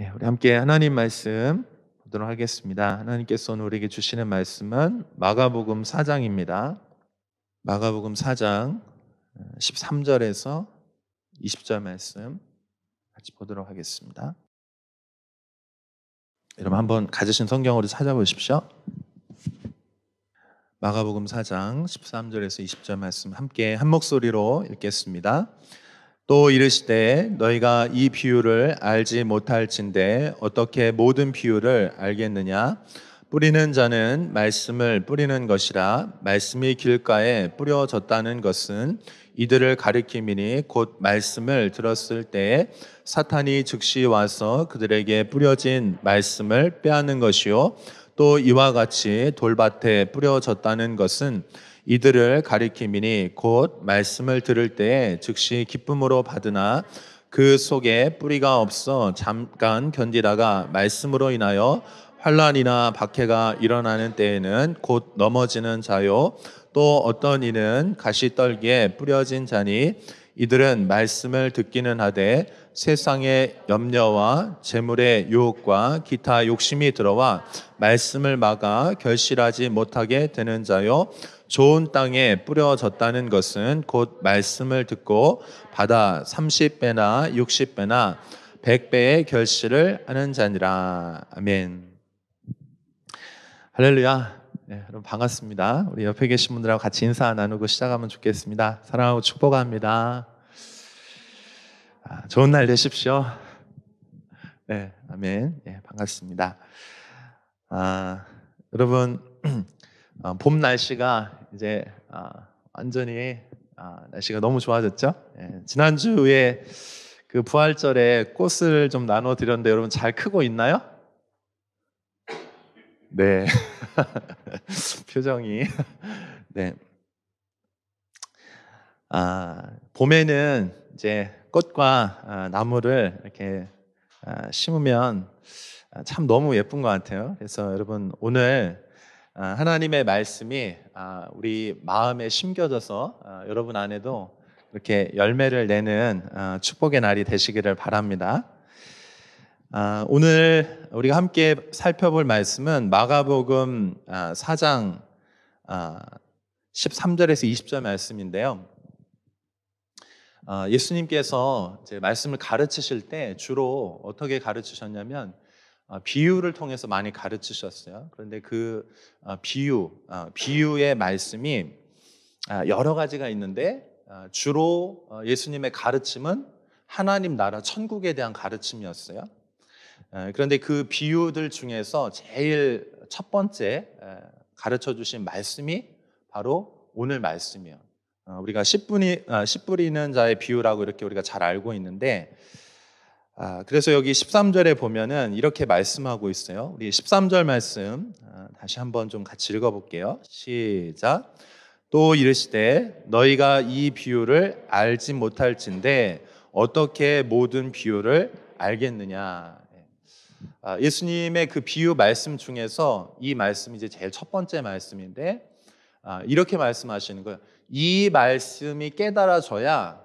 우리 함께 하나님 말씀 보도록 하겠습니다. 하나님께서 오늘 우리에게 주시는 말씀은 마가복음 4장입니다. 마가복음 4장 13절에서 20절 말씀 같이 보도록 하겠습니다. 여러분 한번 가지신 성경으로 찾아보십시오. 마가복음 4장 13절에서 20절 말씀 함께 한 목소리로 읽겠습니다. 또 이르시되 너희가 이 비유를 알지 못할진대 어떻게 모든 비유를 알겠느냐? 뿌리는 자는 말씀을 뿌리는 것이라. 말씀이 길가에 뿌려졌다는 것은 이들을 가리킴이니 곧 말씀을 들었을 때에 사탄이 즉시 와서 그들에게 뿌려진 말씀을 빼앗는 것이요, 또 이와 같이 돌밭에 뿌려졌다는 것은 이들을 가리킴이니 곧 말씀을 들을 때에 즉시 기쁨으로 받으나 그 속에 뿌리가 없어 잠깐 견디다가 말씀으로 인하여 환난이나 박해가 일어나는 때에는 곧 넘어지는 자요, 또 어떤 이는 가시떨기에 뿌려진 자니 이들은 말씀을 듣기는 하되 세상의 염려와 재물의 유혹과 기타 욕심이 들어와 말씀을 막아 결실하지 못하게 되는 자요, 좋은 땅에 뿌려졌다는 것은 곧 말씀을 듣고 받아 30배나 60배나 100배의 결실을 하는 자니라. 아멘. 할렐루야. 여러분 반갑습니다. 우리 옆에 계신 분들하고 같이 인사 나누고 시작하면 좋겠습니다. 사랑하고 축복합니다. 좋은 날 되십시오. 네, 아멘. 반갑습니다. 여러분 봄 날씨가 이제 완전히 날씨가 너무 좋아졌죠. 지난주에 그 부활절에 꽃을 좀 나눠 드렸는데 여러분 잘 크고 있나요? 네. 표정이. 네. 봄에는 이제 꽃과 나무를 이렇게 심으면 참 너무 예쁜 것 같아요. 그래서 여러분 오늘 하나님의 말씀이 우리 마음에 심겨져서 여러분 안에도 이렇게 열매를 내는 축복의 날이 되시기를 바랍니다. 오늘 우리가 함께 살펴볼 말씀은 마가복음 4장 13절에서 20절 말씀인데요. 예수님께서 이제 말씀을 가르치실 때 주로 어떻게 가르치셨냐면 비유를 통해서 많이 가르치셨어요. 그런데 그 비유의 말씀이 여러 가지가 있는데 주로 예수님의 가르침은 하나님 나라 천국에 대한 가르침이었어요. 그런데 그 비유들 중에서 제일 첫 번째 가르쳐 주신 말씀이 바로 오늘 말씀이에요. 우리가 씨 뿌리는 자의 비유라고 이렇게 우리가 잘 알고 있는데, 그래서 여기 13절에 보면은 이렇게 말씀하고 있어요. 우리 13절 말씀 다시 한번 좀 같이 읽어볼게요. 시작. 또 이르시되 너희가 이 비유를 알지 못할진대 어떻게 모든 비유를 알겠느냐. 예수님의 그 비유 말씀 중에서 이 말씀이 이제 제일 첫 번째 말씀인데, 이렇게 말씀하시는 거예요. 이 말씀이 깨달아져야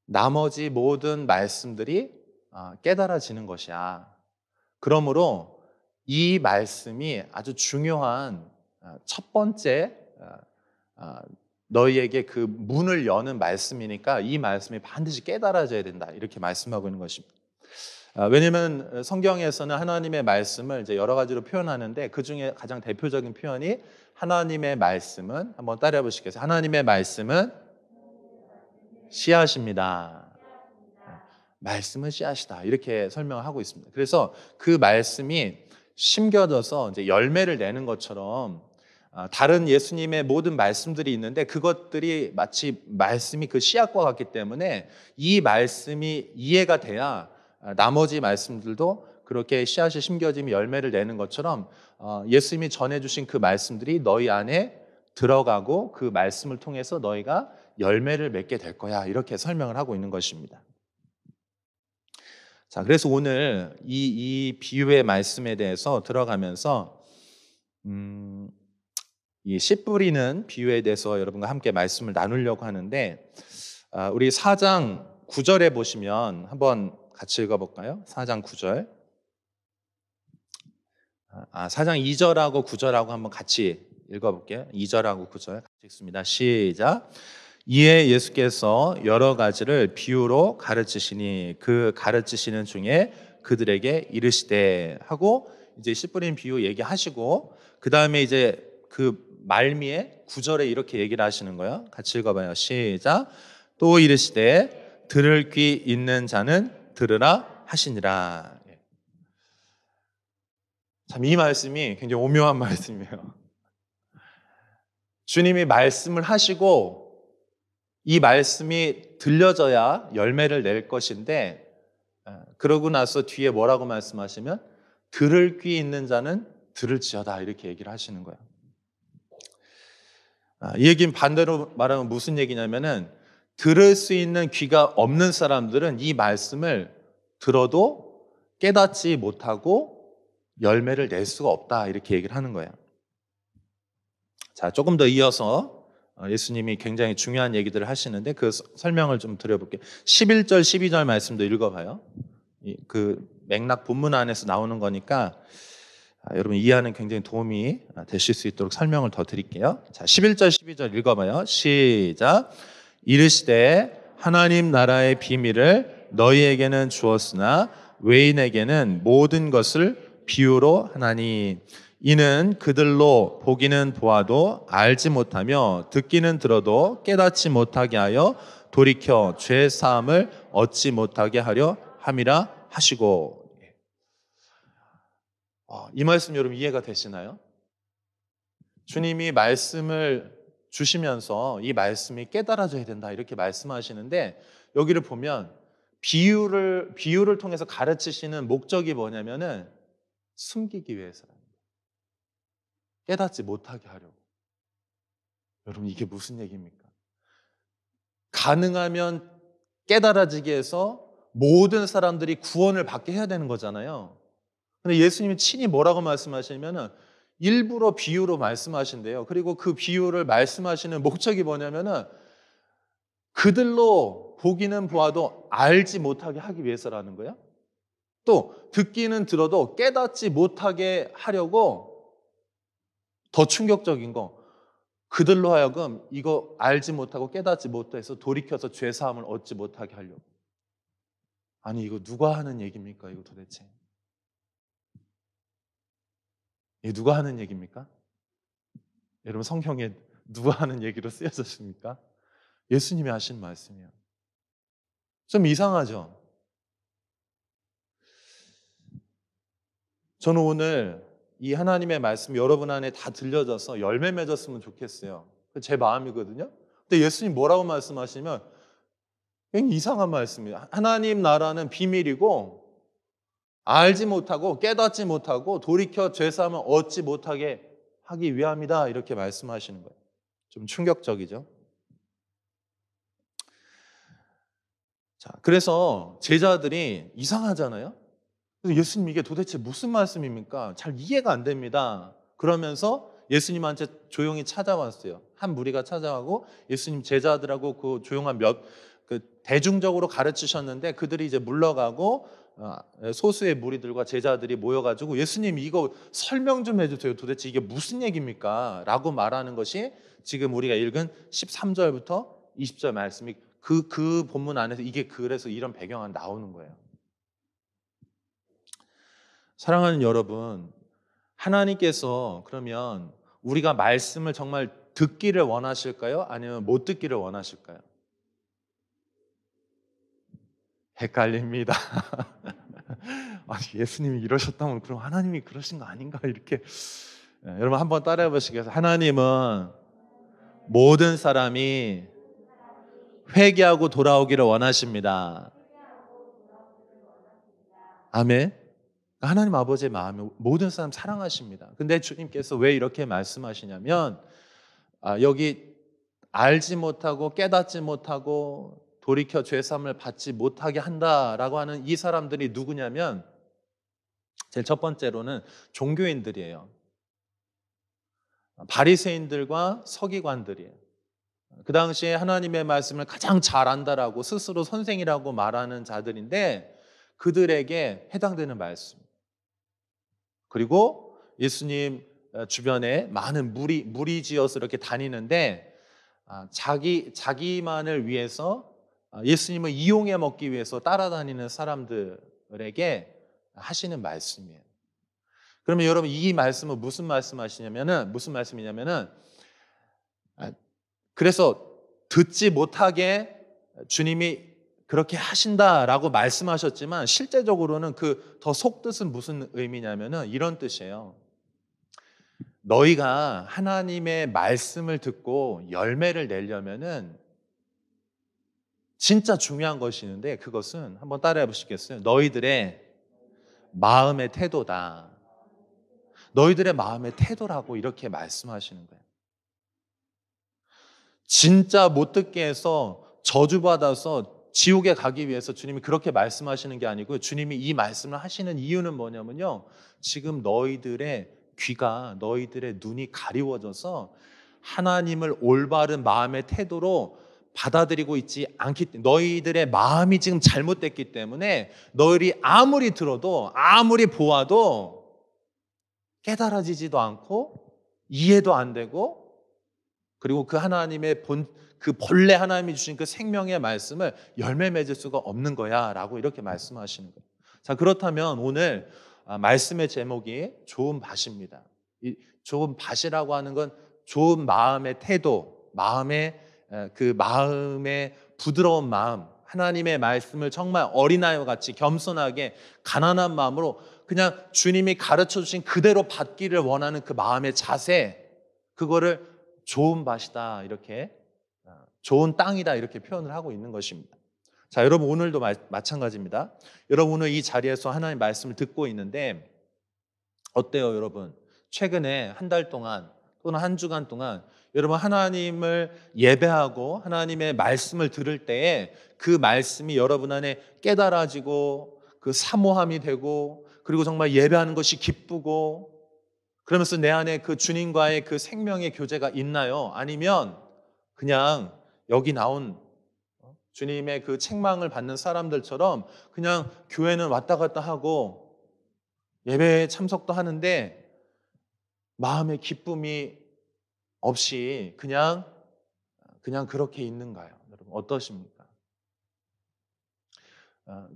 나머지 모든 말씀들이 깨달아지는 것이야. 그러므로 이 말씀이 아주 중요한 첫 번째 너희에게 그 문을 여는 말씀이니까 이 말씀이 반드시 깨달아져야 된다. 이렇게 말씀하고 있는 것입니다. 왜냐하면 성경에서는 하나님의 말씀을 이제 여러 가지로 표현하는데 그 중에 가장 대표적인 표현이 하나님의 말씀은, 한번 따라해 보시겠어요? 하나님의 말씀은 씨앗입니다. 말씀은 씨앗이다. 이렇게 설명하고 있습니다. 그래서 그 말씀이 심겨져서 이제 열매를 내는 것처럼 다른 예수님의 모든 말씀들이 있는데 그것들이 마치 말씀이 그 씨앗과 같기 때문에 이 말씀이 이해가 돼야 나머지 말씀들도 그렇게 씨앗이 심겨지면 열매를 내는 것처럼 예수님이 전해주신 그 말씀들이 너희 안에 들어가고 그 말씀을 통해서 너희가 열매를 맺게 될 거야. 이렇게 설명을 하고 있는 것입니다. 자, 그래서 오늘 이 비유의 말씀에 대해서 들어가면서 이 씨 뿌리는 비유에 대해서 여러분과 함께 말씀을 나누려고 하는데, 우리 4장 9절에 보시면 한번 같이 읽어볼까요? 4장 9절 4장 2절하고 9절하고 한번 같이 읽어볼게요. 2절하고 9절 같이 읽습니다. 시작. 이에 예수께서 여러 가지를 비유로 가르치시니 그 가르치시는 중에 그들에게 이르시되 하고 이제 씨 뿌린 비유 얘기하시고 그 다음에 이제 그 말미에 9절에 이렇게 얘기를 하시는 거예요. 같이 읽어봐요. 시작. 또 이르시되 들을 귀 있는 자는 들으라 하시니라. 참 이 말씀이 굉장히 오묘한 말씀이에요. 주님이 말씀을 하시고 이 말씀이 들려져야 열매를 낼 것인데 그러고 나서 뒤에 뭐라고 말씀하시면 들을 귀 있는 자는 들을지어다 이렇게 얘기를 하시는 거예요. 이 얘기는 반대로 말하면 무슨 얘기냐면은 들을 수 있는 귀가 없는 사람들은 이 말씀을 들어도 깨닫지 못하고 열매를 낼 수가 없다 이렇게 얘기를 하는 거예요. 자, 조금 더 이어서 예수님이 굉장히 중요한 얘기들을 하시는데 그 설명을 좀 드려볼게요. 11절 12절 말씀도 읽어봐요. 그 맥락 본문 안에서 나오는 거니까 여러분 이해하는 굉장히 도움이 되실 수 있도록 설명을 더 드릴게요. 자, 11절 12절 읽어봐요. 시작. 이르시되 하나님 나라의 비밀을 너희에게는 주었으나 외인에게는 모든 것을 비유로 하나니 이는 그들로 보기는 보아도 알지 못하며 듣기는 들어도 깨닫지 못하게 하여 돌이켜 죄 사함을 얻지 못하게 하려 함이라 하시고. 이 말씀 여러분 이해가 되시나요? 주님이 말씀을 주시면서 이 말씀이 깨달아져야 된다 이렇게 말씀하시는데 여기를 보면 비유를 통해서 가르치시는 목적이 뭐냐면은 숨기기 위해서라는 거예요. 깨닫지 못하게 하려고. 여러분 이게 무슨 얘기입니까? 가능하면 깨달아지게 해서 모든 사람들이 구원을 받게 해야 되는 거잖아요. 근데 예수님이 친히 뭐라고 말씀하시냐면은 일부러 비유로 말씀하신대요. 그리고 그 비유를 말씀하시는 목적이 뭐냐면은 그들로 보기는 보아도 알지 못하게 하기 위해서라는 거예요. 또 듣기는 들어도 깨닫지 못하게 하려고 더 충격적인 거 그들로 하여금 이거 알지 못하고 깨닫지 못해서 돌이켜서 죄사함을 얻지 못하게 하려고. 아니 이거 누가 하는 얘기입니까? 이거 도대체 이게 누가 하는 얘기입니까? 여러분 성경에 누가 하는 얘기로 쓰여졌습니까? 예수님이 하신 말씀이에요. 좀 이상하죠? 저는 오늘 이 하나님의 말씀 여러분 안에 다 들려져서 열매 맺었으면 좋겠어요. 제 마음이거든요. 근데 예수님 뭐라고 말씀하시면 굉장히 이상한 말씀이에요. 하나님 나라는 비밀이고 알지 못하고 깨닫지 못하고 돌이켜 죄사함을 얻지 못하게 하기 위함이다 이렇게 말씀하시는 거예요. 좀 충격적이죠. 자, 그래서 제자들이 이상하잖아요. 그래서 예수님 이게 도대체 무슨 말씀입니까? 잘 이해가 안 됩니다. 그러면서 예수님한테 조용히 찾아왔어요. 한 무리가 찾아가고 예수님 제자들하고 그 조용한 대중적으로 가르치셨는데 그들이 이제 물러가고 소수의 무리들과 제자들이 모여가지고 예수님 이거 설명 좀 해주세요. 도대체 이게 무슨 얘기입니까? 라고 말하는 것이 지금 우리가 읽은 13절부터 20절 말씀이 그 본문 안에서 이게 그래서 이런 배경이 나오는 거예요. 사랑하는 여러분, 하나님께서 그러면 우리가 말씀을 정말 듣기를 원하실까요? 아니면 못 듣기를 원하실까요? 헷갈립니다. 아니, 예수님이 이러셨다면 그럼 하나님이 그러신 거 아닌가 이렇게 여러분 한번 따라해 보시겠어요? 하나님은 모든 사람이 회개하고 돌아오기를 원하십니다. 아멘. 하나님 아버지의 마음이 모든 사람 사랑하십니다. 근데 주님께서 왜 이렇게 말씀하시냐면 여기 알지 못하고 깨닫지 못하고 돌이켜 죄사함을 받지 못하게 한다라고 하는 이 사람들이 누구냐면 제일 첫 번째로는 종교인들이에요. 바리새인들과 서기관들이에요. 그 당시에 하나님의 말씀을 가장 잘 안다라고 스스로 선생이라고 말하는 자들인데 그들에게 해당되는 말씀. 그리고 예수님 주변에 많은 무리지어서 이렇게 다니는데 자기만을 위해서 예수님을 이용해 먹기 위해서 따라다니는 사람들에게 하시는 말씀이에요. 그러면 여러분 이 말씀은 무슨 말씀이냐면은 그래서 듣지 못하게 주님이 그렇게 하신다라고 말씀하셨지만 실제적으로는 그 더 속뜻은 무슨 의미냐면은 이런 뜻이에요. 너희가 하나님의 말씀을 듣고 열매를 내려면은 진짜 중요한 것이 있는데 그것은 한번 따라해 보시겠어요? 너희들의 마음의 태도다. 너희들의 마음의 태도라고 이렇게 말씀하시는 거예요. 진짜 못 듣게 해서 저주받아서 지옥에 가기 위해서 주님이 그렇게 말씀하시는 게 아니고 주님이 이 말씀을 하시는 이유는 뭐냐면요. 지금 너희들의 귀가 너희들의 눈이 가리워져서 하나님을 올바른 마음의 태도로 받아들이고 있지 않기 때문에 너희들의 마음이 지금 잘못됐기 때문에 너희들이 아무리 들어도 아무리 보아도 깨달아지지도 않고 이해도 안 되고 그리고 그 하나님의 그 본래 하나님이 주신 그 생명의 말씀을 열매 맺을 수가 없는 거야 라고 이렇게 말씀하시는 거예요. 자, 그렇다면 오늘 말씀의 제목이 좋은 밭입니다. 이 좋은 밭이라고 하는 건 좋은 마음의 태도, 마음의 부드러운 마음, 하나님의 말씀을 정말 어린아이와 같이 겸손하게 가난한 마음으로 그냥 주님이 가르쳐 주신 그대로 받기를 원하는 그 마음의 자세, 그거를 좋은 밭이다 이렇게 좋은 땅이다 이렇게 표현을 하고 있는 것입니다. 자, 여러분 오늘도 마찬가지입니다. 여러분 오늘 이 자리에서 하나님 말씀을 듣고 있는데 어때요 여러분? 최근에 한 달 동안 또는 한 주간 동안 여러분 하나님을 예배하고 하나님의 말씀을 들을 때에 그 말씀이 여러분 안에 깨달아지고 그 사모함이 되고 그리고 정말 예배하는 것이 기쁘고 그러면서 내 안에 그 주님과의 그 생명의 교제가 있나요? 아니면 그냥 여기 나온 주님의 그 책망을 받는 사람들처럼 그냥 교회는 왔다 갔다 하고 예배에 참석도 하는데 마음의 기쁨이 없이 그냥 그렇게 있는가요? 여러분 어떠십니까?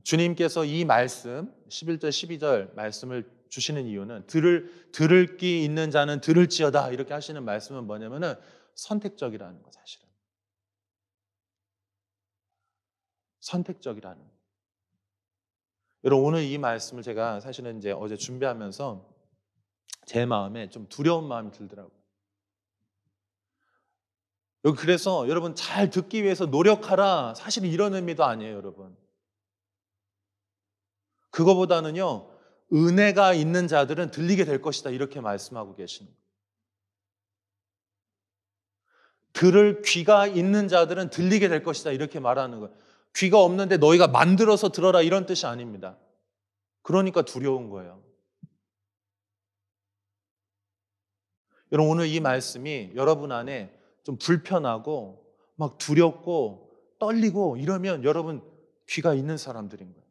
주님께서 이 말씀 11절 12절 말씀을 주시는 이유는 들을 귀 있는 자는 들을지어다 이렇게 하시는 말씀은 뭐냐면은 선택적이라는 거 사실은. 선택적이라는 거. 여러분 오늘 이 말씀을 제가 사실은 이제 어제 준비하면서 제 마음에 좀 두려운 마음이 들더라고요. 그래서 여러분 잘 듣기 위해서 노력하라 사실 이런 의미도 아니에요 여러분. 그거보다는요 은혜가 있는 자들은 들리게 될 것이다 이렇게 말씀하고 계시는 거예요. 들을 귀가 있는 자들은 들리게 될 것이다 이렇게 말하는 거예요. 귀가 없는데 너희가 만들어서 들어라 이런 뜻이 아닙니다. 그러니까 두려운 거예요. 여러분 오늘 이 말씀이 여러분 안에 좀 불편하고 막 두렵고 떨리고 이러면 여러분 귀가 있는 사람들인 거예요.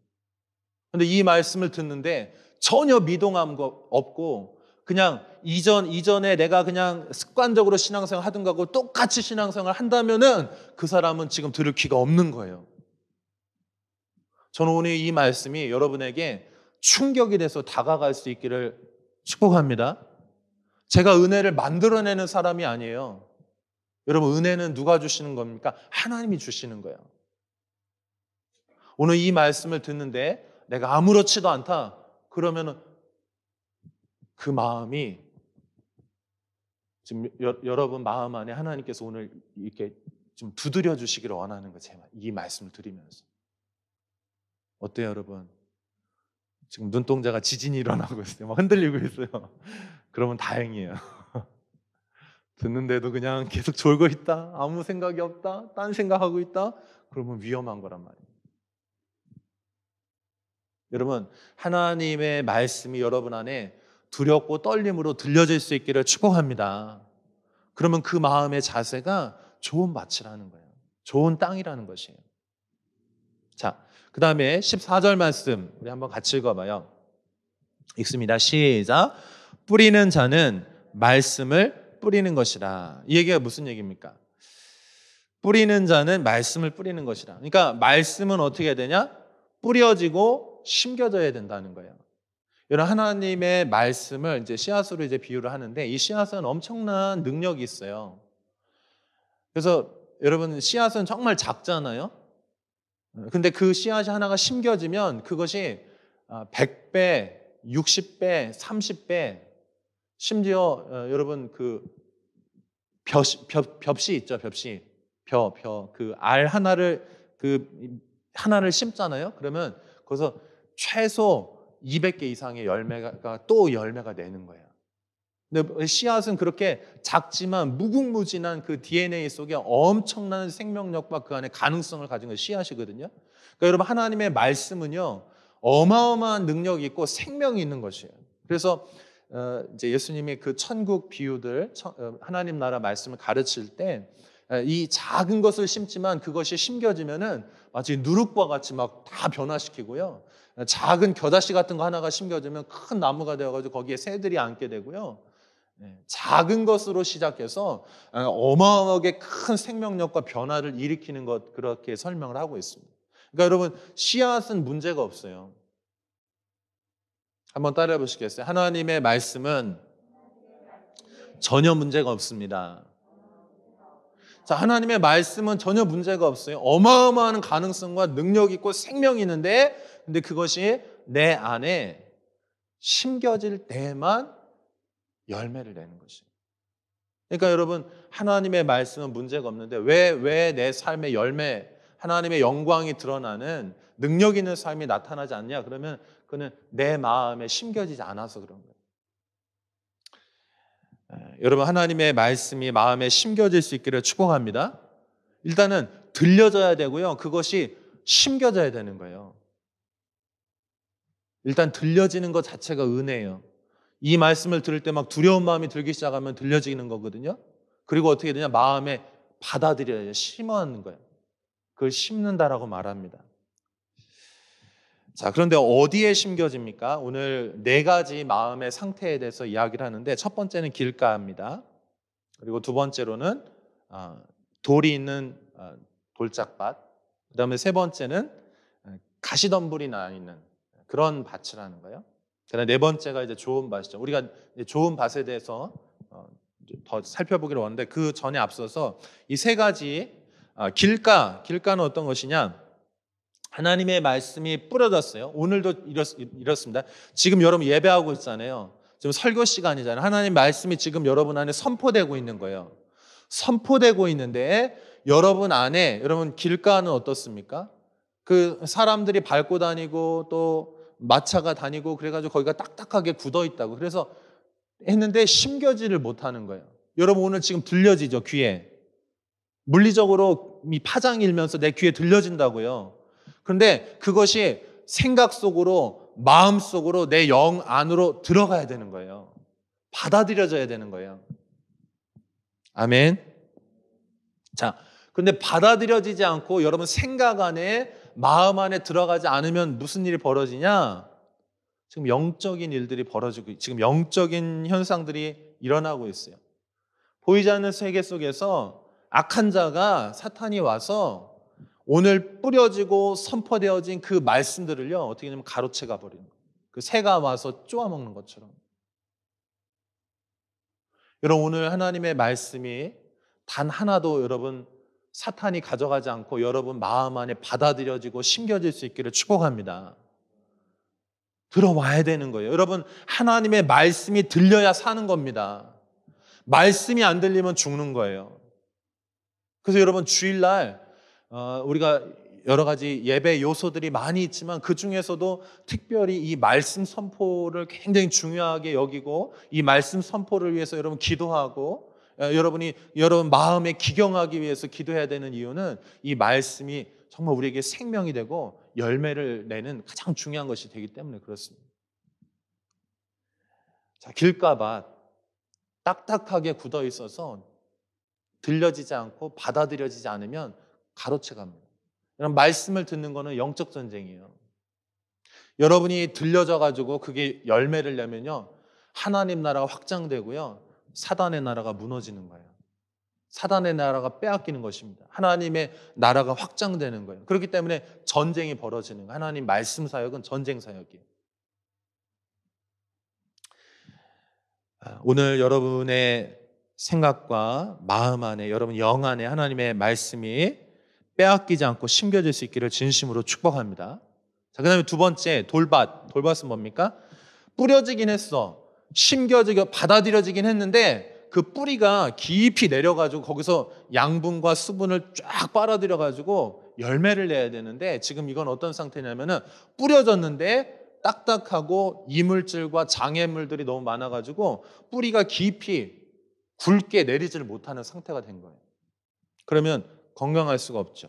그런데 이 말씀을 듣는데 전혀 미동함 없고 그냥 이전에 내가 그냥 습관적으로 신앙생활 하던 거하고 똑같이 신앙생활 한다면은 그 사람은 지금 들을 귀가 없는 거예요. 저는 오늘 이 말씀이 여러분에게 충격이 돼서 다가갈 수 있기를 축복합니다. 제가 은혜를 만들어내는 사람이 아니에요. 여러분 은혜는 누가 주시는 겁니까? 하나님이 주시는 거예요. 오늘 이 말씀을 듣는데 내가 아무렇지도 않다. 그러면은 그 마음이 지금 여러분 마음 안에 하나님께서 오늘 이렇게 좀 두드려 주시기를 원하는 거예요. 이 말씀을 드리면서. 어때요, 여러분? 지금 눈동자가 지진이 일어나고 있어요. 막 흔들리고 있어요. 그러면 다행이에요. 듣는데도 그냥 계속 졸고 있다. 아무 생각이 없다. 딴 생각하고 있다. 그러면 위험한 거란 말이에요. 여러분, 하나님의 말씀이 여러분 안에 두렵고 떨림으로 들려질 수 있기를 축복합니다. 그러면 그 마음의 자세가 좋은 밭이라는 거예요. 좋은 땅이라는 것이에요. 자, 그 다음에 14절 말씀 우리 한번 같이 읽어봐요. 읽습니다. 시작. 뿌리는 자는 말씀을 뿌리는 것이라. 이 얘기가 무슨 얘기입니까? 뿌리는 자는 말씀을 뿌리는 것이라. 그러니까 말씀은 어떻게 해야 되냐? 뿌려지고 심겨져야 된다는 거예요. 여러분, 하나님의 말씀을 이제 씨앗으로 이제 비유를 하는데, 이 씨앗은 엄청난 능력이 있어요. 그래서 여러분, 씨앗은 정말 작잖아요. 근데 그 씨앗이 하나가 심겨지면 그것이 100배, 60배, 30배, 심지어 여러분 그 벽시 있죠, 벽시. 그 알 하나를 심잖아요. 그러면 거기서 최소 200개 이상의 열매가 또 열매가 내는 거예요. 근데 씨앗은 그렇게 작지만 무궁무진한 그 DNA 속에 엄청난 생명력과 그 안에 가능성을 가진 게 씨앗이거든요. 그러니까 여러분, 하나님의 말씀은요, 어마어마한 능력이 있고 생명이 있는 것이에요. 그래서 이제 예수님이 그 천국 비유들, 하나님 나라 말씀을 가르칠 때 이 작은 것을 심지만 그것이 심겨지면은 마치 누룩과 같이 막 다 변화시키고요. 작은 겨자씨 같은 거 하나가 심겨지면 큰 나무가 되어가지고 거기에 새들이 앉게 되고요. 작은 것으로 시작해서 어마어마하게 큰 생명력과 변화를 일으키는 것, 그렇게 설명을 하고 있습니다. 그러니까 여러분, 씨앗은 문제가 없어요. 한번 따라해 보시겠어요? 하나님의 말씀은 전혀 문제가 없습니다. 자, 하나님의 말씀은 전혀 문제가 없어요. 어마어마한 가능성과 능력이 있고 생명이 있는데, 근데 그것이 내 안에 심겨질 때만 열매를 내는 것이에요. 그러니까 여러분, 하나님의 말씀은 문제가 없는데 왜 내 삶의 열매, 하나님의 영광이 드러나는 능력 있는 삶이 나타나지 않냐? 그러면 그는 내 마음에 심겨지지 않아서 그런 거예요. 여러분, 하나님의 말씀이 마음에 심겨질 수 있기를 축복합니다. 일단은 들려져야 되고요. 그것이 심겨져야 되는 거예요. 일단 들려지는 것 자체가 은혜예요. 이 말씀을 들을 때 막 두려운 마음이 들기 시작하면 들려지는 거거든요. 그리고 어떻게 되냐? 마음에 받아들여야 심어하는 거예요. 그걸 심는다라고 말합니다. 자, 그런데 어디에 심겨집니까? 오늘 4가지 마음의 상태에 대해서 이야기를 하는데, 첫 번째는 길가입니다. 그리고 두 번째로는 돌이 있는 돌짝밭, 그 다음에 세 번째는 가시덤불이 나 있는 그런 밭이라는 거예요. 그다음에 네 번째가 이제 좋은 밭이죠. 우리가 좋은 밭에 대해서 더 살펴보기로 하는데, 그 전에 앞서서 이 3가지 길가는 어떤 것이냐? 하나님의 말씀이 뿌려졌어요. 오늘도 이렇습니다. 지금 여러분 예배하고 있잖아요. 지금 설교 시간이잖아요. 하나님 말씀이 지금 여러분 안에 선포되고 있는 거예요. 선포되고 있는데 여러분 안에, 여러분 길가는 어떻습니까? 그 사람들이 밟고 다니고 또 마차가 다니고 그래가지고 거기가 딱딱하게 굳어 있다고. 그래서 했는데 심겨지를 못하는 거예요. 여러분 오늘 지금 들려지죠, 귀에. 물리적으로 이 파장이 일면서 내 귀에 들려진다고요. 그런데 그것이 생각 속으로, 마음 속으로, 내 영 안으로 들어가야 되는 거예요. 받아들여져야 되는 거예요. 아멘. 자, 근데 받아들여지지 않고 여러분 생각 안에, 마음 안에 들어가지 않으면 무슨 일이 벌어지냐? 지금 영적인 일들이 벌어지고, 지금 영적인 현상들이 일어나고 있어요. 보이지 않는 세계 속에서 악한 자가, 사탄이 와서 오늘 뿌려지고 선포되어진 그 말씀들을요, 어떻게 되냐면 가로채가 버리는 거예요. 그 새가 와서 쪼아먹는 것처럼. 여러분, 오늘 하나님의 말씀이 단 하나도 여러분 사탄이 가져가지 않고 여러분 마음 안에 받아들여지고 심겨질 수 있기를 축복합니다. 들어와야 되는 거예요. 여러분, 하나님의 말씀이 들려야 사는 겁니다. 말씀이 안 들리면 죽는 거예요. 그래서 여러분, 주일날 우리가 여러 가지 예배 요소들이 많이 있지만 그 중에서도 특별히 이 말씀 선포를 굉장히 중요하게 여기고, 이 말씀 선포를 위해서 여러분 기도하고, 여러분이 여러분 마음에 기경하기 위해서 기도해야 되는 이유는 이 말씀이 정말 우리에게 생명이 되고 열매를 내는 가장 중요한 것이 되기 때문에 그렇습니다. 자, 길가밭 딱딱하게 굳어 있어서 들려지지 않고 받아들여지지 않으면 가로채 갑니다. 여러분, 말씀을 듣는 거는 영적 전쟁이에요. 여러분이 들려져 가지고 그게 열매를 내면요, 하나님 나라가 확장되고요. 사단의 나라가 무너지는 거예요. 사단의 나라가 빼앗기는 것입니다. 하나님의 나라가 확장되는 거예요. 그렇기 때문에 전쟁이 벌어지는 거예요. 하나님 말씀 사역은 전쟁 사역이에요. 오늘 여러분의 생각과 마음 안에, 여러분 영 안에 하나님의 말씀이 빼앗기지 않고 심겨질 수 있기를 진심으로 축복합니다. 자, 그 다음에 두 번째, 돌밭은 뭡니까? 뿌려지긴 했어. 심겨지고 받아들여지긴 했는데 그 뿌리가 깊이 내려가지고 거기서 양분과 수분을 쫙 빨아들여가지고 열매를 내야 되는데 지금 이건 어떤 상태냐면은 뿌려졌는데 딱딱하고 이물질과 장애물들이 너무 많아가지고 뿌리가 깊이 굵게 내리지를 못하는 상태가 된 거예요. 그러면 건강할 수가 없죠.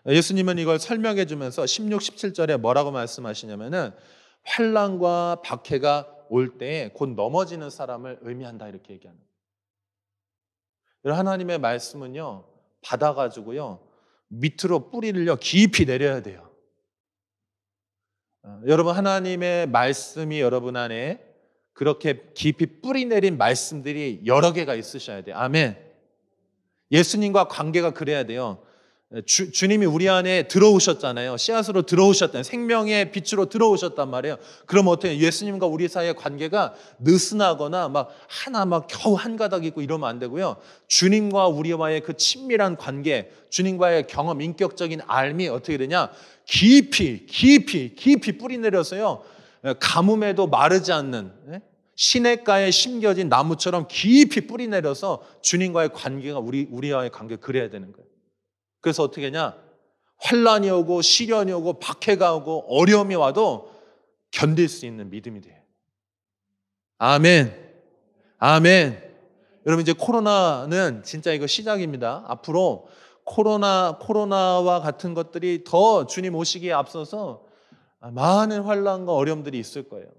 예수님은 이걸 설명해 주면서 16, 17절에 뭐라고 말씀하시냐면은 환난과 박해가 올 때 곧 넘어지는 사람을 의미한다 이렇게 얘기하는 거예요. 하나님의 말씀은요 받아가지고요 밑으로 뿌리를요 깊이 내려야 돼요. 여러분 하나님의 말씀이 여러분 안에 그렇게 깊이 뿌리 내린 말씀들이 여러 개가 있으셔야 돼요. 아멘. 예수님과 관계가 그래야 돼요. 주님이 우리 안에 들어오셨잖아요. 씨앗으로 들어오셨잖아요. 생명의 빛으로 들어오셨단 말이에요. 그럼 어때요? 예수님과 우리 사이의 관계가 느슨하거나 막 겨우 한 가닥 있고 이러면 안 되고요. 주님과 우리와의 그 친밀한 관계, 주님과의 경험, 인격적인 알미 어떻게 되냐? 깊이 뿌리 내려서요. 가뭄에도 마르지 않는 시냇가에 심겨진 나무처럼 깊이 뿌리 내려서 주님과의 관계가 우리와의 관계 그래야 되는 거예요. 그래서 어떻게 하냐? 환난이 오고 시련이 오고 박해가 오고 어려움이 와도 견딜 수 있는 믿음이 돼요. 아멘. 아멘. 여러분 이제 코로나는 진짜 이거 시작입니다. 앞으로 코로나와 같은 것들이 더 주님 오시기에 앞서서 많은 환난과 어려움들이 있을 거예요.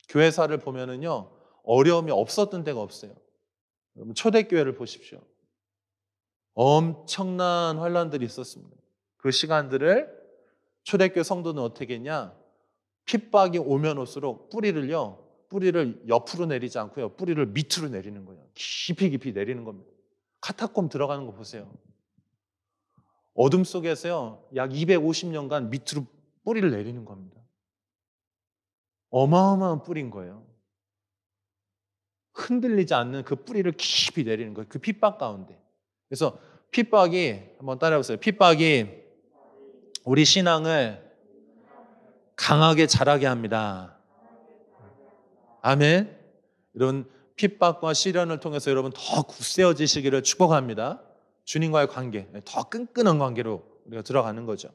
교회사를 보면은요 어려움이 없었던 데가 없어요. 여러분 초대교회를 보십시오. 엄청난 환난들이 있었습니다. 그 시간들을 초대교회 성도는 어떻게 했냐? 핍박이 오면 올수록 뿌리를 옆으로 내리지 않고요. 뿌리를 밑으로 내리는 거예요. 깊이 내리는 겁니다. 카타콤 들어가는 거 보세요. 어둠 속에서요. 약 250년간 밑으로 뿌리를 내리는 겁니다. 어마어마한 뿌리인 거예요. 흔들리지 않는 그 뿌리를 깊이 내리는 거예요. 그 핍박 가운데. 그래서 핍박이 한번 따라해보세요. 핍박이 우리 신앙을 강하게 자라게 합니다. 아멘. 이런 핍박과 시련을 통해서 여러분 더 굳세어지시기를 축복합니다. 주님과의 관계, 더 끈끈한 관계로 우리가 들어가는 거죠.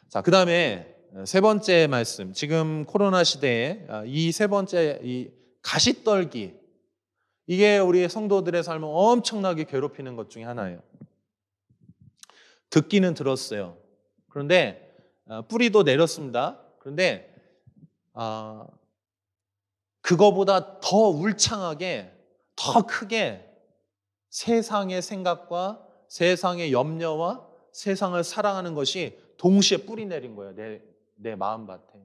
자, 그 다음에 세 번째 말씀. 지금 코로나 시대에 이 세 번째 이 가시떨기, 이게 우리 성도들의 삶을 엄청나게 괴롭히는 것 중에 하나예요. 듣기는 들었어요. 그런데 뿌리도 내렸습니다. 그런데 그거보다 더 울창하게, 더 크게 세상의 생각과 세상의 염려와 세상을 사랑하는 것이 동시에 뿌리 내린 거예요. 내 마음밭에.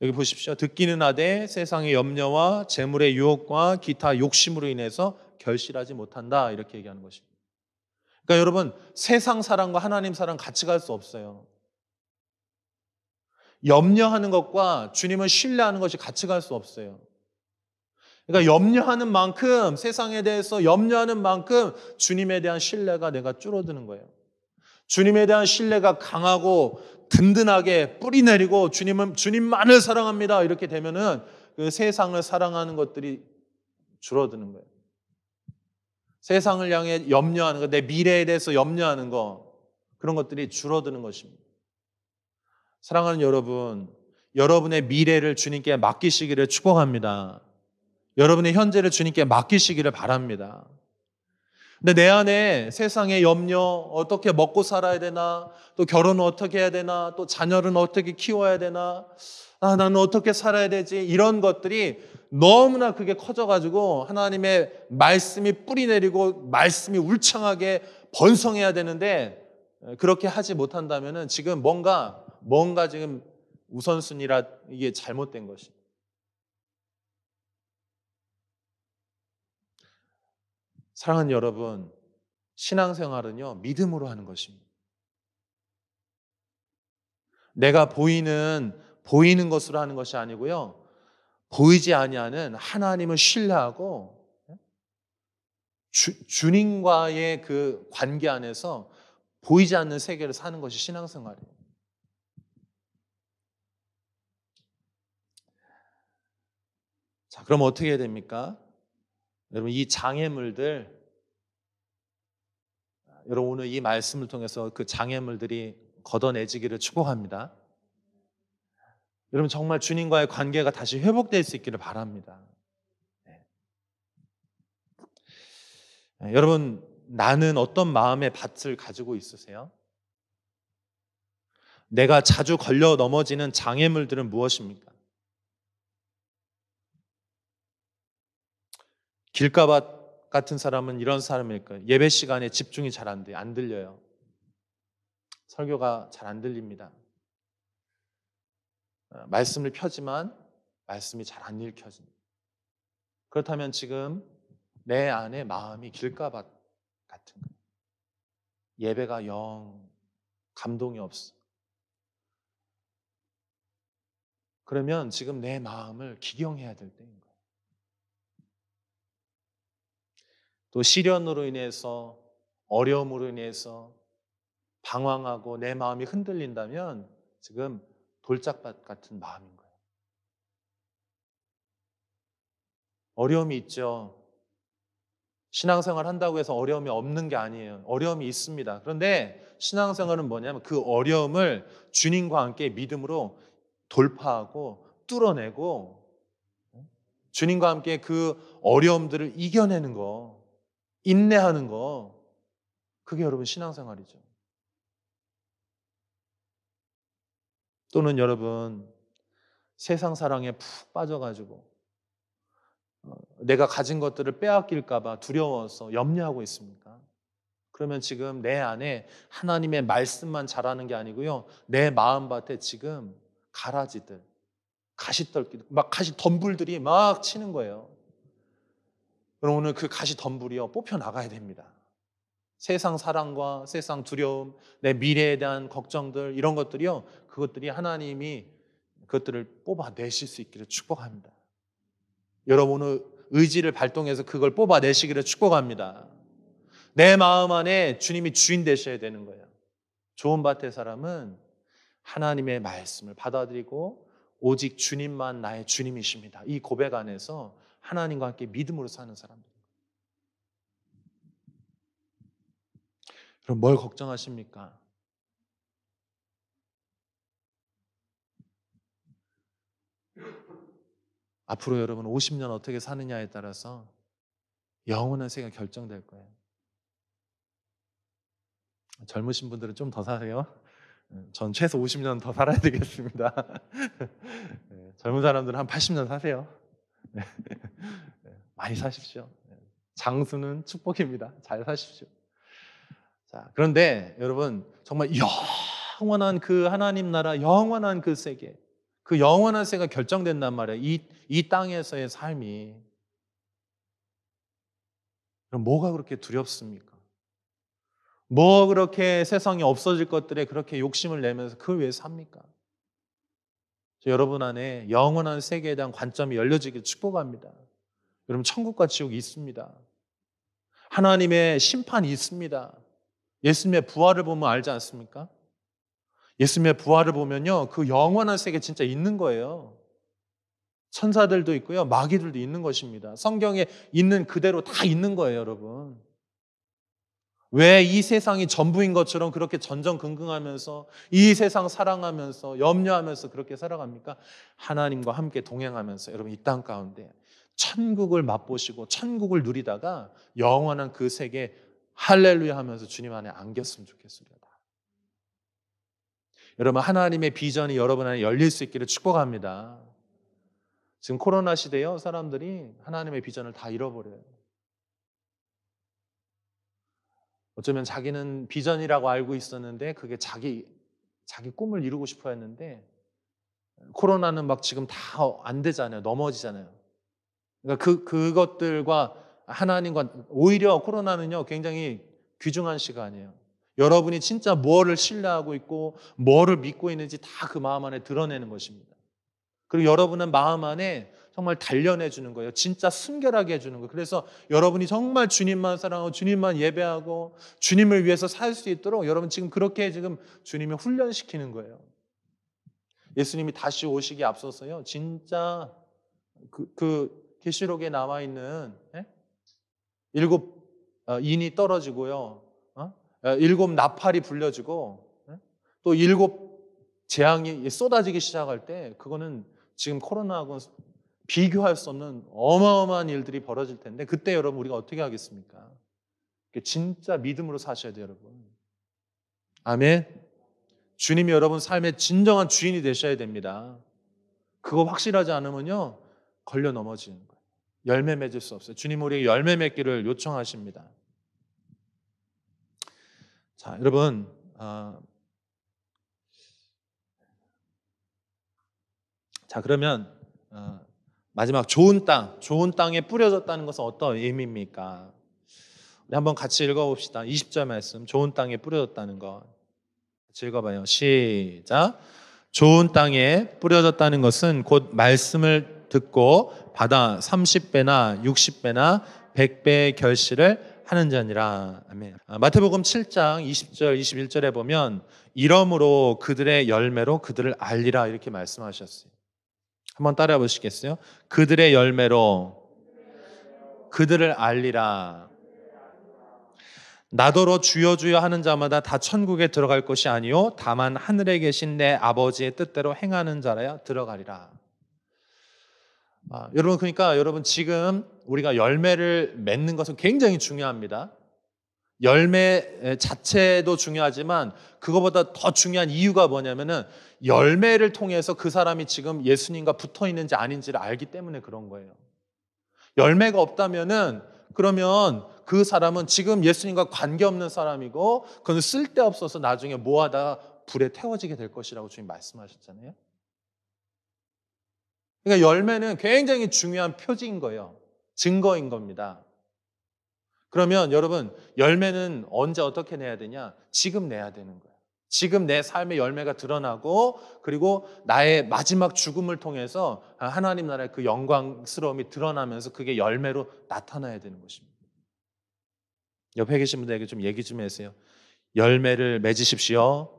여기 보십시오. 듣기는 하되 세상의 염려와 재물의 유혹과 기타 욕심으로 인해서 결실하지 못한다. 이렇게 얘기하는 것입니다. 그러니까 여러분 세상 사랑과 하나님 사랑 같이 갈 수 없어요. 염려하는 것과 주님을 신뢰하는 것이 같이 갈 수 없어요. 그러니까 염려하는 만큼, 세상에 대해서 염려하는 만큼 주님에 대한 신뢰가 내가 줄어드는 거예요. 주님에 대한 신뢰가 강하고 든든하게 뿌리 내리고 주님만을 사랑합니다. 이렇게 되면은 그 세상을 사랑하는 것들이 줄어드는 거예요. 세상을 향해 염려하는 것, 내 미래에 대해서 염려하는 것, 그런 것들이 줄어드는 것입니다. 사랑하는 여러분, 여러분의 미래를 주님께 맡기시기를 축복합니다. 여러분의 현재를 주님께 맡기시기를 바랍니다. 근데 내 안에 세상의 염려, 어떻게 먹고 살아야 되나, 또 결혼은 어떻게 해야 되나, 또 자녀는 어떻게 키워야 되나, 나는 어떻게 살아야 되지, 이런 것들이 너무나 그게 커져가지고 하나님의 말씀이 뿌리 내리고 말씀이 울창하게 번성해야 되는데 그렇게 하지 못한다면은 지금 뭔가 지금 우선순위라 이게 잘못된 것이. 사랑하는 여러분, 신앙생활은요, 믿음으로 하는 것입니다. 내가 보이는 것으로 하는 것이 아니고요. 보이지 아니하는 하나님을 신뢰하고 주님과의 그 관계 안에서 보이지 않는 세계를 사는 것이 신앙생활이에요. 자, 그럼 어떻게 해야 됩니까? 여러분, 이 장애물들, 여러분 오늘 이 말씀을 통해서 그 장애물들이 걷어내지기를 축복합니다. 여러분 정말 주님과의 관계가 다시 회복될 수 있기를 바랍니다. 네. 네, 여러분, 나는 어떤 마음의 밭을 가지고 있으세요? 내가 자주 걸려 넘어지는 장애물들은 무엇입니까? 길가밭 같은 사람은 이런 사람일 거예요. 예배 시간에 집중이 잘 안 돼요. 안 들려요. 설교가 잘 안 들립니다. 말씀을 펴지만 말씀이 잘 안 읽혀집니다. 그렇다면 지금 내 안에 마음이 길가밭 같은 거예요. 예배가 영 감동이 없어. 그러면 지금 내 마음을 기경해야 될 때인 거예요. 또 시련으로 인해서, 어려움으로 인해서 방황하고 내 마음이 흔들린다면 지금 돌짝밭 같은 마음인 거예요. 어려움이 있죠. 신앙생활 한다고 해서 어려움이 없는 게 아니에요. 어려움이 있습니다. 그런데 신앙생활은 뭐냐면 그 어려움을 주님과 함께 믿음으로 돌파하고 뚫어내고 주님과 함께 그 어려움들을 이겨내는 거, 인내하는 거, 그게 여러분 신앙생활이죠. 또는 여러분 세상 사랑에 푹 빠져가지고 내가 가진 것들을 빼앗길까 봐 두려워서 염려하고 있습니까? 그러면 지금 내 안에 하나님의 말씀만 자라는 게 아니고요. 내 마음밭에 지금 가라지들, 가시떨기, 막 가시 덤불들이 막 치는 거예요. 그럼 오늘 그 가시 덤불이요 뽑혀 나가야 됩니다. 세상 사랑과 세상 두려움, 내 미래에 대한 걱정들 이런 것들이요. 그것들이 하나님이 그것들을 뽑아내실 수 있기를 축복합니다. 여러분 오늘 의지를 발동해서 그걸 뽑아내시기를 축복합니다. 내 마음 안에 주님이 주인 되셔야 되는 거예요. 좋은 밭의 사람은 하나님의 말씀을 받아들이고 오직 주님만 나의 주님이십니다. 이 고백 안에서 하나님과 함께 믿음으로 사는 사람들. 그럼 뭘 걱정하십니까? 앞으로 여러분 50년 어떻게 사느냐에 따라서 영원한 세계가 결정될 거예요. 젊으신 분들은 좀 더 사세요. 전 최소 50년 더 살아야 되겠습니다. 젊은 사람들은 한 80년 사세요. 많이 사십시오. 장수는 축복입니다. 잘 사십시오. 자, 그런데 여러분 정말 영원한 그 하나님 나라, 영원한 그 세계, 그 영원한 세계가 결정된단 말이에요. 이 땅에서의 삶이. 그럼 뭐가 그렇게 두렵습니까? 뭐 그렇게 세상에 없어질 것들에 그렇게 욕심을 내면서 그걸 왜 삽니까? 여러분 안에 영원한 세계에 대한 관점이 열려지길 축복합니다. 여러분 천국과 지옥이 있습니다. 하나님의 심판이 있습니다. 예수님의 부활을 보면 알지 않습니까? 예수님의 부활을 보면요 그 영원한 세계 진짜 있는 거예요. 천사들도 있고요 마귀들도 있는 것입니다. 성경에 있는 그대로 다 있는 거예요. 여러분 왜 이 세상이 전부인 것처럼 그렇게 전전긍긍하면서 이 세상 사랑하면서 염려하면서 그렇게 살아갑니까? 하나님과 함께 동행하면서 여러분 이 땅 가운데 천국을 맛보시고 천국을 누리다가 영원한 그 세계 할렐루야 하면서 주님 안에 안겼으면 좋겠습니다. 여러분 하나님의 비전이 여러분 안에 열릴 수 있기를 축복합니다. 지금 코로나 시대요 사람들이 하나님의 비전을 다 잃어버려요. 어쩌면 자기는 비전이라고 알고 있었는데 그게 자기 꿈을 이루고 싶어 했는데 코로나는 막 지금 다 안 되잖아요. 넘어지잖아요. 그러니까 그것들과 하나님과 오히려 코로나는요, 굉장히 귀중한 시간이에요. 여러분이 진짜 뭐를 신뢰하고 있고 뭐를 믿고 있는지 다 그 마음 안에 드러내는 것입니다. 그리고 여러분은 마음 안에 정말 단련해 주는 거예요. 진짜 순결하게 해주는 거예요. 그래서 여러분이 정말 주님만 사랑하고 주님만 예배하고 주님을 위해서 살 수 있도록 여러분 지금 그렇게 지금 주님이 훈련시키는 거예요. 예수님이 다시 오시기에 앞서서요, 진짜 계시록에 나와 있는 일곱 인이 떨어지고요, 일곱 나팔이 불려지고, 또 일곱 재앙이 쏟아지기 시작할 때, 그거는 지금 코로나하고는 비교할 수 없는 어마어마한 일들이 벌어질 텐데, 그때 여러분 우리가 어떻게 하겠습니까? 진짜 믿음으로 사셔야 돼요, 여러분. 아멘. 주님이 여러분 삶의 진정한 주인이 되셔야 됩니다. 그거 확실하지 않으면요, 걸려 넘어지는 거예요. 열매 맺을 수 없어요. 주님 우리에게 열매 맺기를 요청하십니다. 자, 여러분, 자 그러면 마지막 좋은 땅에 뿌려졌다는 것은 어떤 의미입니까? 우리 한번 같이 읽어봅시다. 20절 말씀, 좋은 땅에 뿌려졌다는 것. 같이 읽어봐요. 시작. 좋은 땅에 뿌려졌다는 것은 곧 말씀을 듣고 받아 30배나 60배나 100배의 결실을 하는 자니라. 아멘. 마태복음 7장 20절 21절에 보면 이러므로 그들의 열매로 그들을 알리라 이렇게 말씀하셨어요. 한번 따라해 보시겠어요? 그들의 열매로 그들을 알리라. 나더러 주여 주여 하는 자마다 다 천국에 들어갈 것이 아니요 다만 하늘에 계신 내 아버지의 뜻대로 행하는 자라야 들어가리라. 여러분, 그러니까 여러분 지금 우리가 열매를 맺는 것은 굉장히 중요합니다. 열매 자체도 중요하지만 그거보다 더 중요한 이유가 뭐냐면은 열매를 통해서 그 사람이 지금 예수님과 붙어 있는지 아닌지를 알기 때문에 그런 거예요. 열매가 없다면은 그러면 그 사람은 지금 예수님과 관계없는 사람이고 그건 쓸데없어서 나중에 뭐하다 불에 태워지게 될 것이라고 주님 말씀하셨잖아요. 그러니까 열매는 굉장히 중요한 표지인 거예요. 증거인 겁니다. 그러면 여러분 열매는 언제 어떻게 내야 되냐? 지금 내야 되는 거예요. 지금 내 삶의 열매가 드러나고 그리고 나의 마지막 죽음을 통해서 하나님 나라의 그 영광스러움이 드러나면서 그게 열매로 나타나야 되는 것입니다. 옆에 계신 분들에게 좀 얘기 좀 해주세요. 열매를 맺으십시오.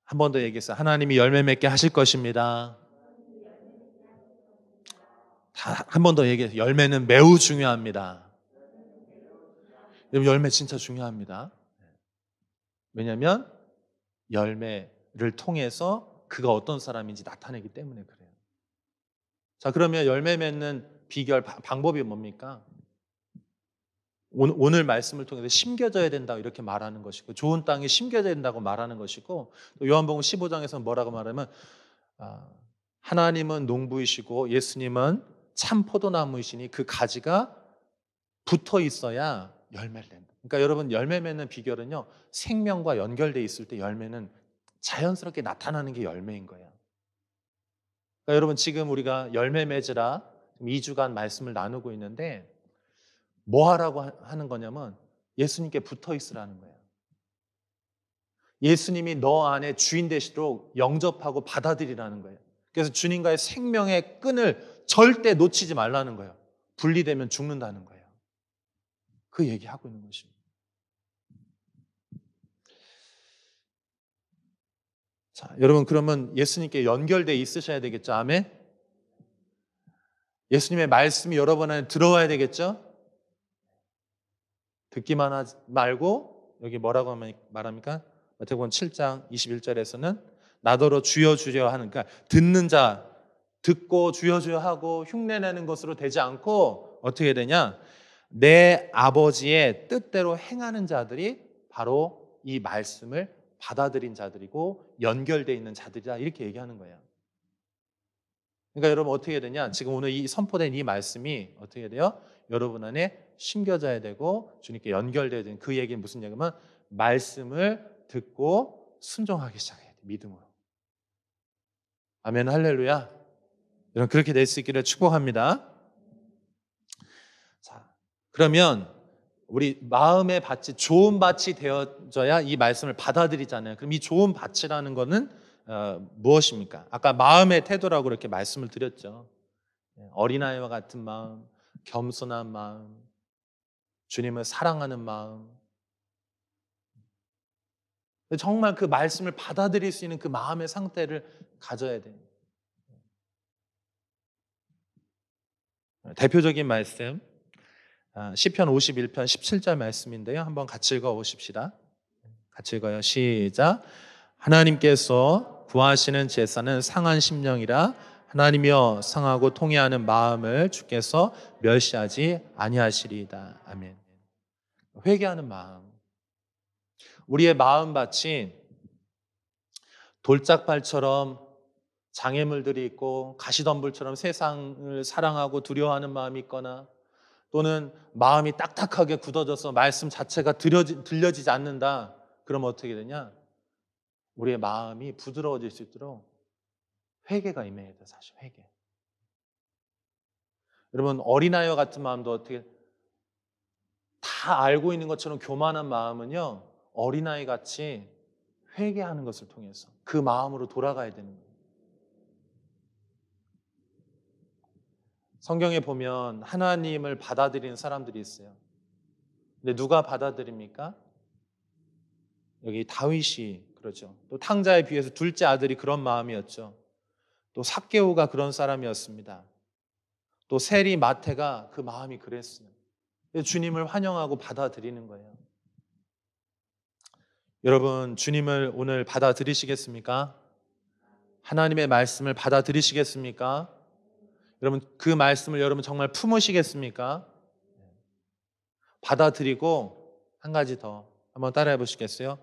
한 번 더 얘기했어요. 하나님이 열매 맺게 하실 것입니다. 한 번 더 얘기해서 열매는 매우 중요합니다. 여러분 열매 진짜 중요합니다. 왜냐하면 열매를 통해서 그가 어떤 사람인지 나타내기 때문에 그래요. 자, 그러면 열매 맺는 비결 방법이 뭡니까? 오늘 말씀을 통해서 심겨져야 된다고 이렇게 말하는 것이고 좋은 땅에 심겨져야 된다고 말하는 것이고 또 요한복음 15장에서는 뭐라고 말하면 하나님은 농부이시고 예수님은 참 포도나무이시니 그 가지가 붙어 있어야 열매를 낸다. 그러니까 여러분 열매 맺는 비결은요 생명과 연결돼 있을 때 열매는 자연스럽게 나타나는 게 열매인 거예요. 그러니까 여러분 지금 우리가 열매 맺으라 2주간 말씀을 나누고 있는데 뭐 하라고 하는 거냐면 예수님께 붙어 있으라는 거예요. 예수님이 너 안에 주인 되시도록 영접하고 받아들이라는 거예요. 그래서 주님과의 생명의 끈을 절대 놓치지 말라는 거예요. 분리되면 죽는다는 거예요. 그 얘기하고 있는 것입니다. 자, 여러분 그러면 예수님께 연결돼 있으셔야 되겠죠. 아멘. 예수님의 말씀이 여러분 안에 들어와야 되겠죠. 듣기만 하지 말고 여기 뭐라고 말합니까? 마태복음 7장 21절에서는 나더러 주여 주여 하는 그러니까 듣는 자 듣고 주여 주여 하고 흉내내는 것으로 되지 않고 어떻게 되냐? 내 아버지의 뜻대로 행하는 자들이 바로 이 말씀을 받아들인 자들이고 연결되어 있는 자들이다 이렇게 얘기하는 거예요. 그러니까 여러분 어떻게 되냐? 지금 오늘 이 선포된 이 말씀이 어떻게 돼요? 여러분 안에 심겨져야 되고 주님께 연결돼야 되는 그 얘기는 무슨 얘기냐면 말씀을 듣고 순종하기 시작해야 돼. 믿음으로. 아멘, 할렐루야. 여러분 그렇게 될 수 있기를 축복합니다. 자, 그러면 우리 마음의 밭이 좋은 밭이 되어져야 이 말씀을 받아들이잖아요. 그럼 이 좋은 밭이라는 거는 무엇입니까? 아까 마음의 태도라고 이렇게 말씀을 드렸죠. 어린아이와 같은 마음, 겸손한 마음, 주님을 사랑하는 마음. 정말 그 말씀을 받아들일 수 있는 그 마음의 상태를 가져야 돼요. 대표적인 말씀 시편 51편 17절 말씀인데요. 한번 같이 읽어보십시다. 같이 읽어요. 시작. 하나님께서 구하시는 제사는 상한 심령이라 하나님이여 상하고 통회하는 마음을 주께서 멸시하지 아니하시리이다. 아멘. 회개하는 마음. 우리의 마음밭이 돌짝발처럼 장애물들이 있고 가시덤불처럼 세상을 사랑하고 두려워하는 마음이 있거나 또는 마음이 딱딱하게 굳어져서 말씀 자체가 들려지지 않는다. 그러면 어떻게 되냐? 우리의 마음이 부드러워질 수 있도록 회개가 임해야 돼. 사실 회개. 여러분 어린아이와 같은 마음도 어떻게 다 알고 있는 것처럼 교만한 마음은요, 어린아이 같이 회개하는 것을 통해서 그 마음으로 돌아가야 되는 거예요. 성경에 보면 하나님을 받아들이는 사람들이 있어요. 근데 누가 받아들입니까? 여기 다윗이 그러죠. 또 탕자에 비해서 둘째 아들이 그런 마음이었죠. 또 삭개오가 그런 사람이었습니다. 또 세리 마태가 그 마음이 그랬어요. 주님을 환영하고 받아들이는 거예요. 여러분 주님을 오늘 받아들이시겠습니까? 하나님의 말씀을 받아들이시겠습니까? 여러분 그 말씀을 여러분 정말 품으시겠습니까? 받아들이고 한 가지 더 한번 따라해 보시겠어요?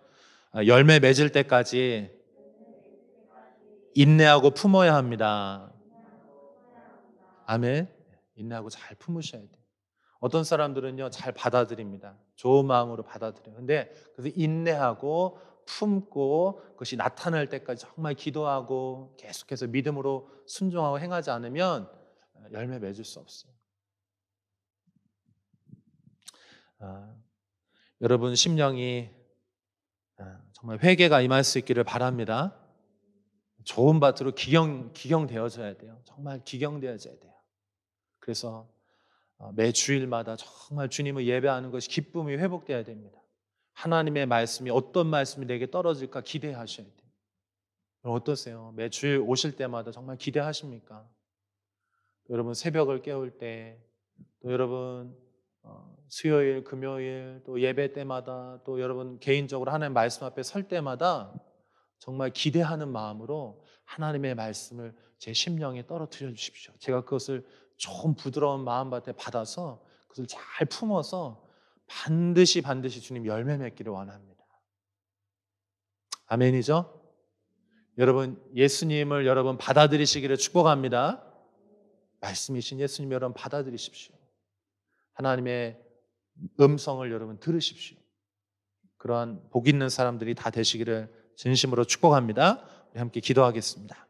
열매 맺을 때까지 인내하고 품어야 합니다. 아멘. 인내하고 잘 품으셔야 돼요. 어떤 사람들은요 잘 받아들입니다. 좋은 마음으로 받아들여요. 근데 그래서 인내하고 품고 그것이 나타날 때까지 정말 기도하고 계속해서 믿음으로 순종하고 행하지 않으면 열매 맺을 수 없어요. 여러분 심령이 정말 회개가 임할 수 있기를 바랍니다. 좋은 밭으로 기경되어져야 돼요. 정말 기경되어져야 돼요. 그래서 매 주일마다 정말 주님을 예배하는 것이 기쁨이 회복되어야 됩니다. 하나님의 말씀이 어떤 말씀이 내게 떨어질까 기대하셔야 돼요. 어떠세요? 매 주일 오실 때마다 정말 기대하십니까? 여러분 새벽을 깨울 때, 또 여러분 수요일, 금요일, 또 예배 때마다, 또 여러분 개인적으로 하나님 말씀 앞에 설 때마다 정말 기대하는 마음으로 하나님의 말씀을 제 심령에 떨어뜨려 주십시오. 제가 그것을 좋은 부드러운 마음밭에 받아서 그것을 잘 품어서 반드시 주님 열매 맺기를 원합니다. 아멘이죠? 여러분 예수님을 여러분 받아들이시기를 축복합니다. 말씀이신 예수님 여러분 받아들이십시오. 하나님의 음성을 여러분 들으십시오. 그러한 복 있는 사람들이 다 되시기를 진심으로 축복합니다. 우리 함께 기도하겠습니다.